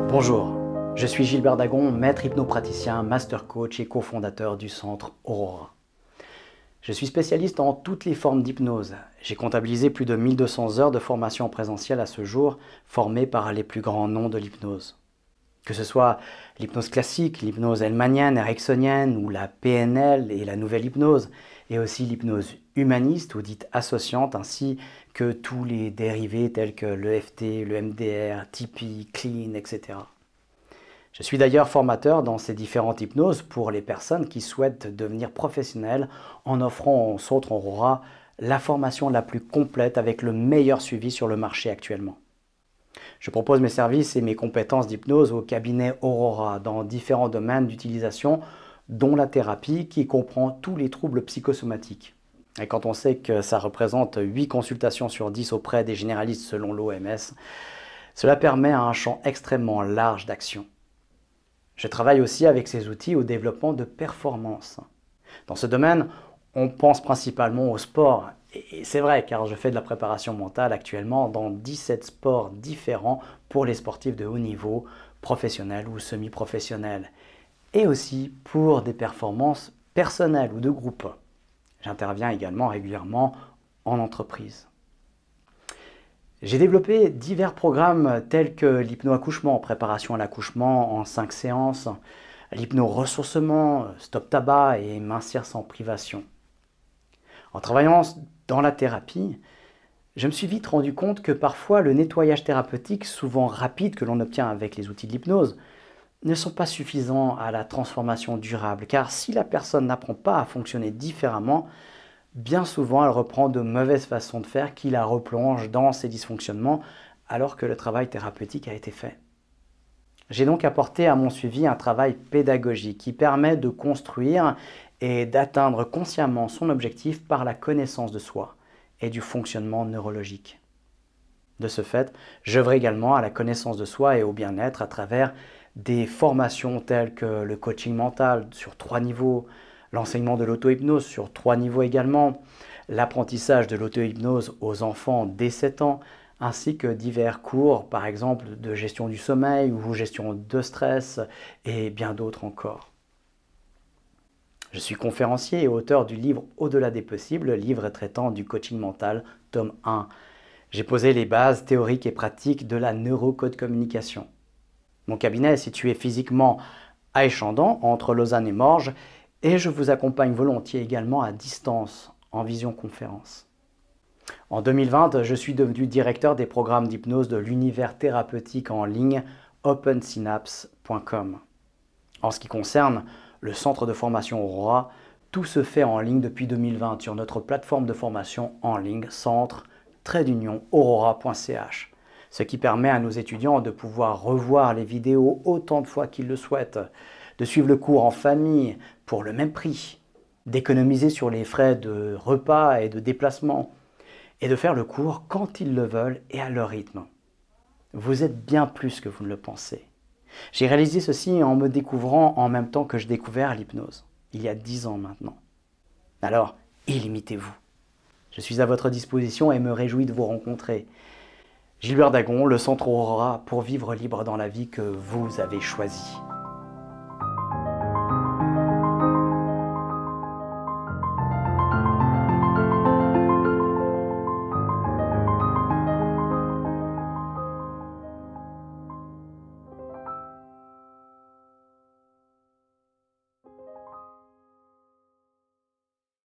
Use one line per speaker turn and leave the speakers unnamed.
Bonjour, je suis Gilbert Dagon, maître hypnopraticien, master coach et cofondateur du centre Aurora. Je suis spécialiste en toutes les formes d'hypnose. J'ai comptabilisé plus de 1200 heures de formation en présentiel à ce jour, formées par les plus grands noms de l'hypnose. Que ce soit l'hypnose classique, l'hypnose hellmanienne, ericksonienne ou la PNL et la nouvelle hypnose, et aussi l'hypnose humaniste ou dite associante, ainsi que tous les dérivés tels que l'EFT, le MDR, Tipeee, Clean, etc. Je suis d'ailleurs formateur dans ces différentes hypnoses pour les personnes qui souhaitent devenir professionnelles en offrant au centre Aurora la formation la plus complète avec le meilleur suivi sur le marché actuellement. Je propose mes services et mes compétences d'hypnose au cabinet Aurora dans différents domaines d'utilisation, dont la thérapie qui comprend tous les troubles psychosomatiques. Et quand on sait que ça représente 8 consultations sur 10 auprès des généralistes selon l'OMS, cela permet un champ extrêmement large d'action. Je travaille aussi avec ces outils au développement de performance. Dans ce domaine, on pense principalement au sport. Et c'est vrai, car je fais de la préparation mentale actuellement dans 17 sports différents pour les sportifs de haut niveau, professionnels ou semi-professionnels. Et aussi pour des performances personnelles ou de groupe. J'interviens également régulièrement en entreprise. J'ai développé divers programmes tels que l'hypno-accouchement, préparation à l'accouchement en 5 séances, l'hypno-ressourcement, stop tabac et mincir sans privation. En travaillant dans la thérapie, je me suis vite rendu compte que parfois le nettoyage thérapeutique, souvent rapide que l'on obtient avec les outils de l'hypnose, ne sont pas suffisants à la transformation durable, car si la personne n'apprend pas à fonctionner différemment, bien souvent, elle reprend de mauvaises façons de faire qui la replongent dans ses dysfonctionnements alors que le travail thérapeutique a été fait. J'ai donc apporté à mon suivi un travail pédagogique qui permet de construire et d'atteindre consciemment son objectif par la connaissance de soi et du fonctionnement neurologique. De ce fait, j'œuvre également à la connaissance de soi et au bien-être à travers des formations telles que le coaching mental sur 3 niveaux, l'enseignement de l'auto-hypnose sur 3 niveaux également, l'apprentissage de l'auto-hypnose aux enfants dès 7 ans, ainsi que divers cours, par exemple de gestion du sommeil ou gestion de stress et bien d'autres encore. Je suis conférencier et auteur du livre Au-delà des possibles, livre traitant du coaching mental, tome 1. J'ai posé les bases théoriques et pratiques de la neurocode communication. Mon cabinet est situé physiquement à Échandon, entre Lausanne et Morges, et je vous accompagne volontiers également à distance, en visioconférence. En 2020, je suis devenu directeur des programmes d'hypnose de l'univers thérapeutique en ligne opensynapse.com. En ce qui concerne le centre de formation Aurora, tout se fait en ligne depuis 2020 sur notre plateforme de formation en ligne centre-aurora.ch, ce qui permet à nos étudiants de pouvoir revoir les vidéos autant de fois qu'ils le souhaitent, de suivre le cours en famille pour le même prix, d'économiser sur les frais de repas et de déplacement, et de faire le cours quand ils le veulent et à leur rythme. Vous êtes bien plus que vous ne le pensez. J'ai réalisé ceci en me découvrant en même temps que je découvrais l'hypnose, il y a 10 ans maintenant. Alors, illimitez-vous. Je suis à votre disposition et me réjouis de vous rencontrer. Gilbert Dagon, le centre Aurora, pour vivre libre dans la vie que vous avez choisie.